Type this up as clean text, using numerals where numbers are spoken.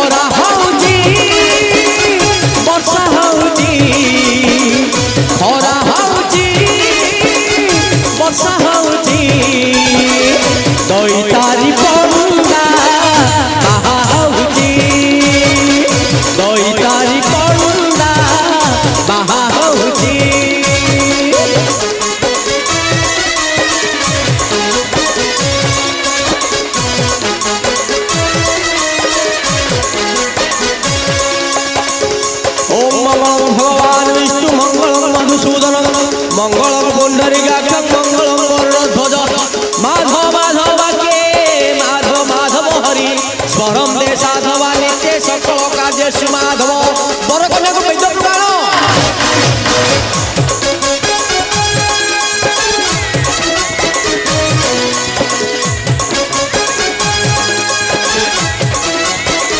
खरा हौजी वर्षा हौजी खरा हौजी वर्षा हौजी दैतारी परुंदा बाहा हौजी दैतारी परुंदा बाहा हौजी भगवान विष्णु मंगल मधुसूदन मंगल पुंडरीका